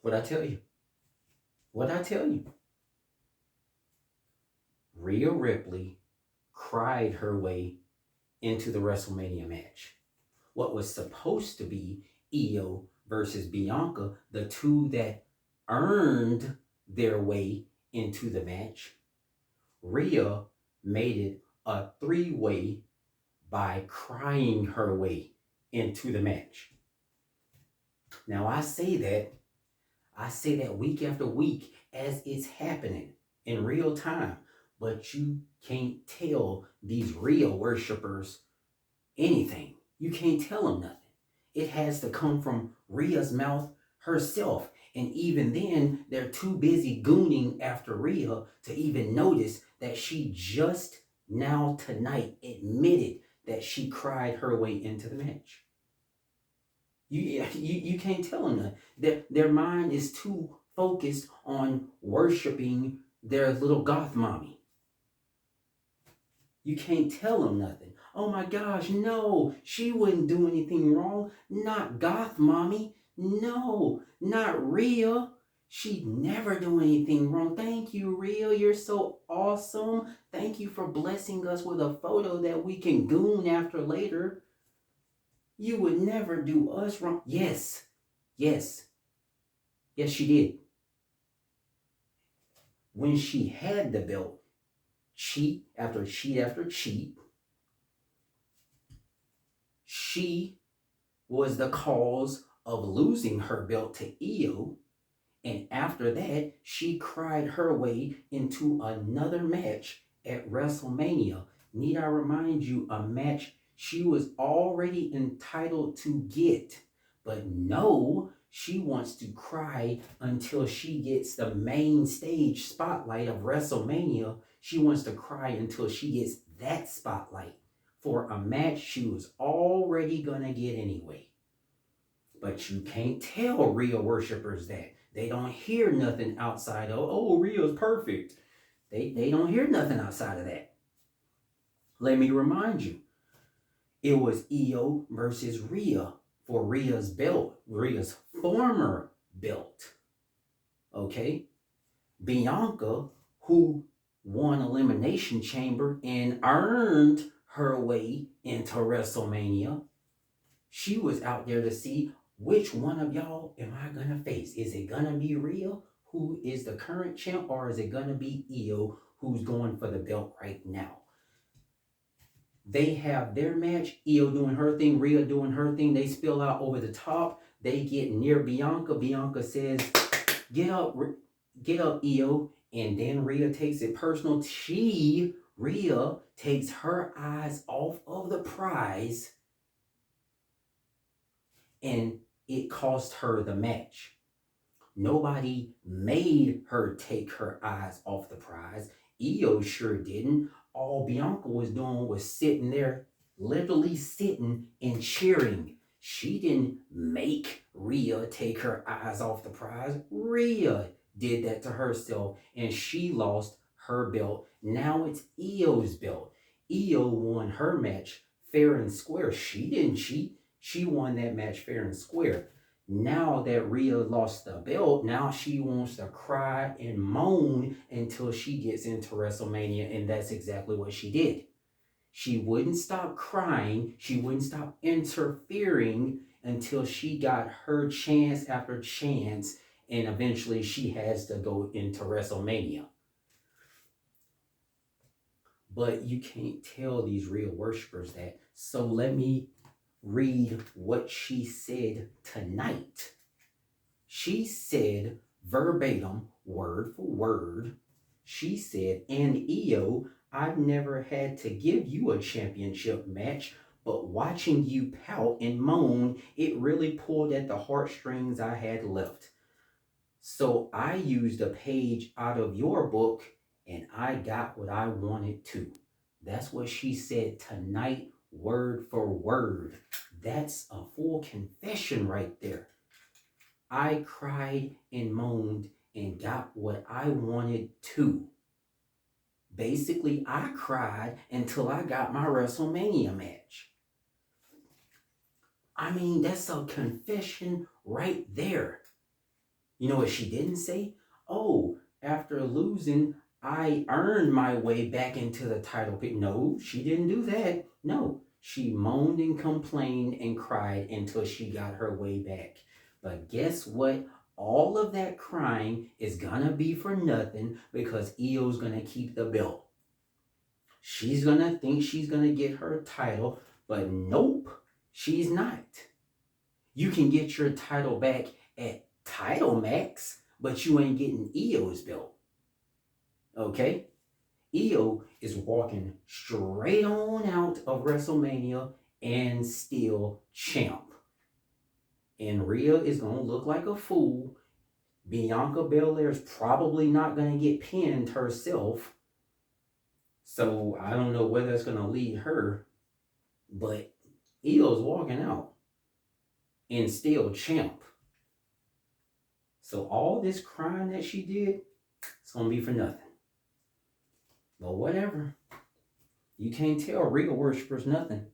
What I tell you? What I tell you? Rhea Ripley cried her way into the WrestleMania match. What was supposed to be Io versus Bianca, the two that earned their way into the match, Rhea made it a three-way by crying her way into the match. Now I say that week after week as it's happening in real time, but you can't tell these Rhea worshipers anything. You can't tell them nothing. It has to come from Rhea's mouth herself. And even then, they're too busy gooning after Rhea to even notice that she just now tonight admitted that she cried her way into the match. You can't tell them that. Their mind is too focused on worshiping their little goth mommy. You can't tell them nothing. Oh my gosh, no, she wouldn't do anything wrong. Not goth mommy. No, not Rhea. She'd never do anything wrong. Thank you, Rhea. You're so awesome. Thank you for blessing us with a photo that we can goon after later. You would never do us wrong. Yes, yes, yes, she did. When she had the belt, cheat after cheat after cheat, she was the cause of losing her belt to Io. And after that, she cried her way into another match at WrestleMania. Need I remind you, a match she was already entitled to get. But no, she wants to cry until she gets the main stage spotlight of WrestleMania. She wants to cry until she gets that spotlight for a match she was already going to get anyway. But you can't tell Rhea worshipers that. They don't hear nothing outside of, oh, Rhea's perfect. They don't hear nothing outside of that. Let me remind you, it was Io versus Rhea for Rhea's belt, Rhea's former belt. Okay? Bianca, who won Elimination Chamber and earned her way into WrestleMania, she was out there to see which one of y'all am I going to face. Is it going to be Rhea, who is the current champ, or is it going to be Io, who's going for the belt right now? They have their match, Io doing her thing, Rhea doing her thing. They spill out over the top. They get near Bianca. Bianca says, get up, Io. And then Rhea takes it personal. Rhea, takes her eyes off of the prize, and it cost her the match. Nobody made her take her eyes off the prize. Io sure didn't. All Bianca was doing was sitting there, literally sitting and cheering. She didn't make Rhea take her eyes off the prize. Rhea did that to herself, and she lost her belt. Now it's Io's belt. Io won her match fair and square. She didn't cheat. She won that match fair and square. Now that Rhea lost the belt, now she wants to cry and moan until she gets into WrestleMania, and that's exactly what she did. She wouldn't stop crying. She wouldn't stop interfering until she got her chance after chance, and eventually she has to go into WrestleMania. But you can't tell these Rhea worshipers that. So let me read what she said tonight. She said verbatim, word for word, she said, and Io, I've never had to give you a championship match, but watching you pout and moan, it really pulled at the heartstrings I had left. So I used a page out of your book, and I got what I wanted to. That's what she said tonight, word for word. That's a full confession right there. I cried and moaned and got what I wanted to. Basically, I cried until I got my WrestleMania match. I mean, that's a confession right there. You know what she didn't say? Oh, after losing, I earned my way back into the title pick. No, she didn't do that. No, she moaned and complained and cried until she got her way back. But guess what? All of that crying is gonna be for nothing because Io's gonna keep the belt. She's gonna think she's gonna get her title, but nope, she's not. You can get your title back at Title Max, but you ain't getting Io's belt. Okay? Io is walking straight on out of WrestleMania and still champ. And Rhea is going to look like a fool. Bianca Belair is probably not going to get pinned herself. So I don't know whether it's going to lead her. But Io's walking out and still champ. So all this crying that she did, it's going to be for nothing. But whatever. You can't tell real worshipers nothing.